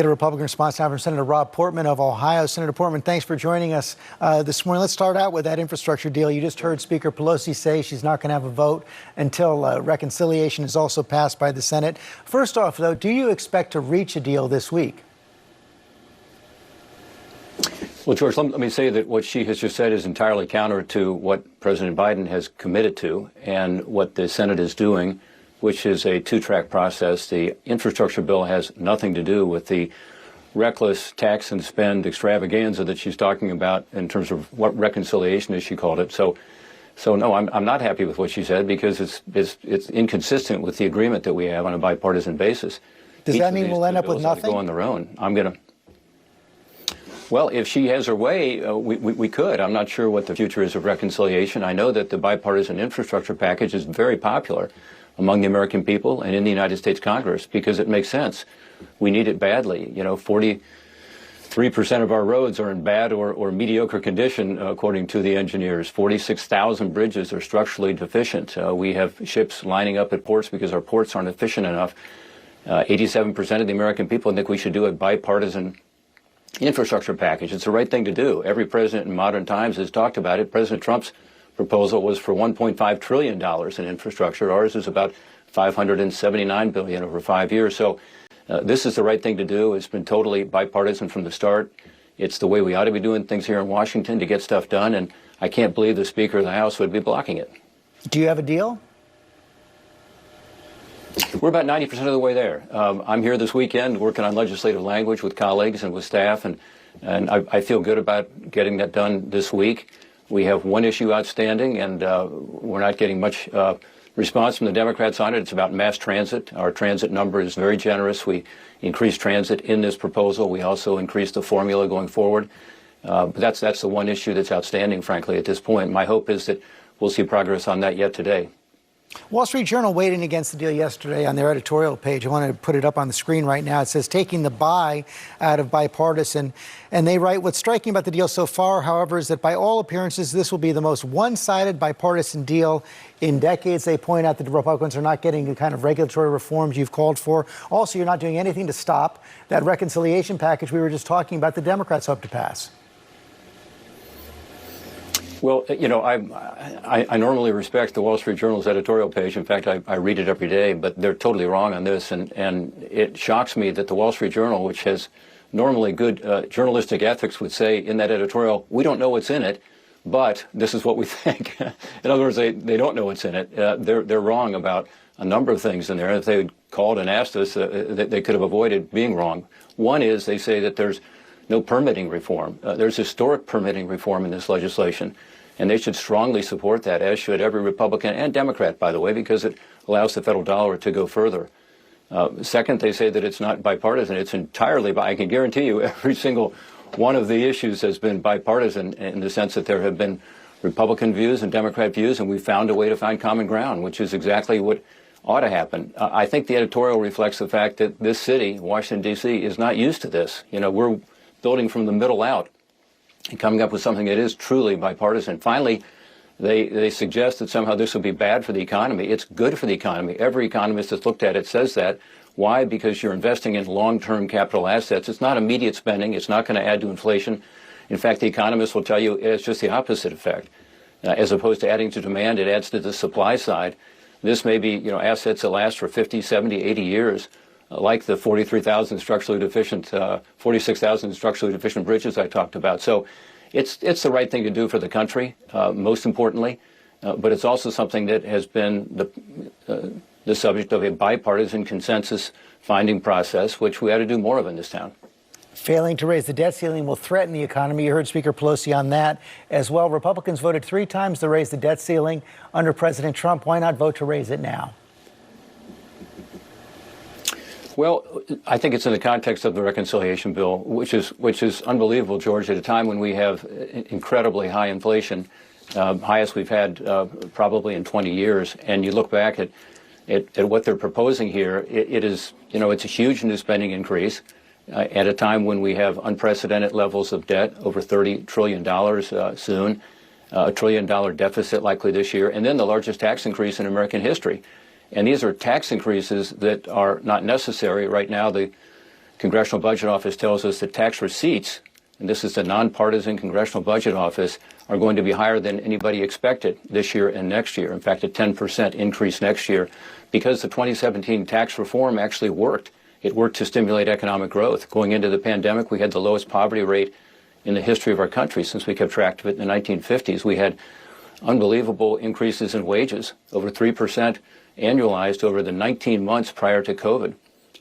get a Republican response now from Senator Rob Portman of Ohio. Senator Portman, thanks for joining us this morning. Let's start out with that infrastructure deal. You just heard Speaker Pelosi say she's not going to have a vote until reconciliation is also passed by the Senate. First off, though, do you expect to reach a deal this week? Well, George, let me say that what she has just said is entirely counter to what President Biden has committed to and what the Senate is doing, which is a two-track process. The infrastructure bill has nothing to do with the reckless tax and spend extravaganza that she's talking about in terms of what reconciliation, as she called it. So no, I'm not happy with what she said because it's inconsistent with the agreement that we have on a bipartisan basis. Does that mean we'll end up with nothing? Go on their own. Well, if she has her way, we could. I'm not sure what the future is of reconciliation. I know that the bipartisan infrastructure package is very popular among the American people and in the United States Congress because it makes sense. We need it badly. 43% of our roads are in bad or mediocre condition, according to the engineers. 46,000 bridges are structurally deficient. We have ships lining up at ports because our ports aren't efficient enough. 87% of the American people think we should do a bipartisan infrastructure package. It's the right thing to do. Every president in modern times has talked about it. President Trump's proposal was for $1.5 trillion in infrastructure. Ours is about $579 billion over 5 years. So this is the right thing to do. It's been totally bipartisan from the start. It's the way we ought to be doing things here in Washington to get stuff done. And I can't believe the Speaker of the House would be blocking it. Do you have a deal? We're about 90% of the way there. I'm here this weekend working on legislative language with colleagues and with staff, and I feel good about getting that done this week. We have one issue outstanding, and we're not getting much response from the Democrats on it. It's about mass transit. Our transit number is very generous. We increased transit in this proposal. We also increased the formula going forward. But that's the one issue that's outstanding, frankly, at this point. My hope is that we'll see progress on that yet today. Wall Street Journal weighed in against the deal yesterday on their editorial page. I wanted to put it up on the screen right now. It says, taking the buy out of bipartisan. And they write, what's striking about the deal so far, however, is that by all appearances, this will be the most one-sided bipartisan deal in decades. They point out that the Republicans are not getting the kind of regulatory reforms you've called for. Also, you're not doing anything to stop that reconciliation package we were just talking about the Democrats hope to pass. Well, I normally respect the Wall Street Journal's editorial page. In fact, I read it every day, but they're totally wrong on this. And it shocks me that the Wall Street Journal, which has normally good journalistic ethics, would say in that editorial, we don't know what's in it, but this is what we think. In other words, they don't know what's in it. They're wrong about a number of things in there. If they had called and asked us, they could have avoided being wrong. One is they say that there's no permitting reform. There's historic permitting reform in this legislation, and they should strongly support that, as should every Republican and Democrat, by the way, because it allows the federal dollar to go further. Second, they say that it's not bipartisan. It's entirely, I can guarantee you, every single one of the issues has been bipartisan in the sense that there have been Republican views and Democrat views, and we found a way to find common ground, which is exactly what ought to happen. I think the editorial reflects the fact that this city, Washington, D.C., is not used to this. We're building from the middle out and coming up with something that is truly bipartisan. Finally, they suggest that somehow this will be bad for the economy. It's good for the economy. Every economist that's looked at it says that. Why? Because you're investing in long-term capital assets. It's not immediate spending. It's not going to add to inflation. In fact, the economists will tell you it's just the opposite effect. As opposed to adding to demand, it adds to the supply side. This may be, assets that last for 50, 70, 80 years. Like the 46,000 structurally deficient bridges I talked about. So it's the right thing to do for the country, most importantly, but it's also something that has been the subject of a bipartisan consensus finding process, which we ought to do more of in this town. Failing to raise the debt ceiling will threaten the economy. You heard Speaker Pelosi on that as well. Republicans voted 3 times to raise the debt ceiling under President Trump. Why not vote to raise it now? Well, I think it's in the context of the reconciliation bill, which is unbelievable, George, at a time when we have incredibly high inflation, highest we've had probably in 20 years. And you look back at what they're proposing here, it is, it's a huge new spending increase at a time when we have unprecedented levels of debt, over $30 trillion soon, a $1 trillion deficit likely this year, and then the largest tax increase in American history. And these are tax increases that are not necessary. Right now, the Congressional Budget Office tells us that tax receipts, and this is the nonpartisan Congressional Budget Office, are going to be higher than anybody expected this year and next year. In fact, a 10% increase next year, because the 2017 tax reform actually worked. It worked to stimulate economic growth. Going into the pandemic, we had the lowest poverty rate in the history of our country since we kept track of it in the 1950s. We had unbelievable increases in wages, over 3% annualized over the 19 months prior to COVID,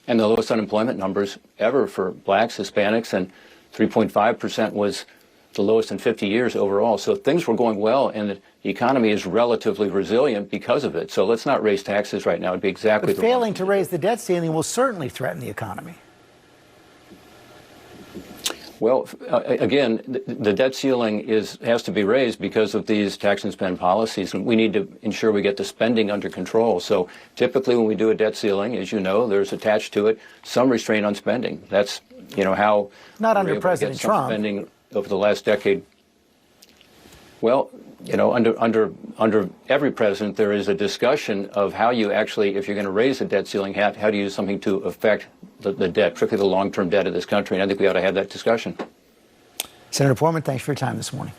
and the lowest unemployment numbers ever for blacks, Hispanics, and 3.5% was the lowest in 50 years overall. So things were going well, and the economy is relatively resilient because of it. So let's not raise taxes right now. It'd be exactly the failing to raise the debt ceiling will certainly threaten the economy. Well, again, the debt ceiling has to be raised because of these tax and spend policies, and we need to ensure we get the spending under control. So typically when we do a debt ceiling, as you know, there's attached to it some restraint on spending. That's, how not we're under able President to get some Trump. spending over the last decade. Well, under every president, there is a discussion of how you actually, if you're going to raise the debt ceiling, how do you do something to affect the debt, particularly the long-term debt of this country. And I think we ought to have that discussion. Senator Portman, thanks for your time this morning.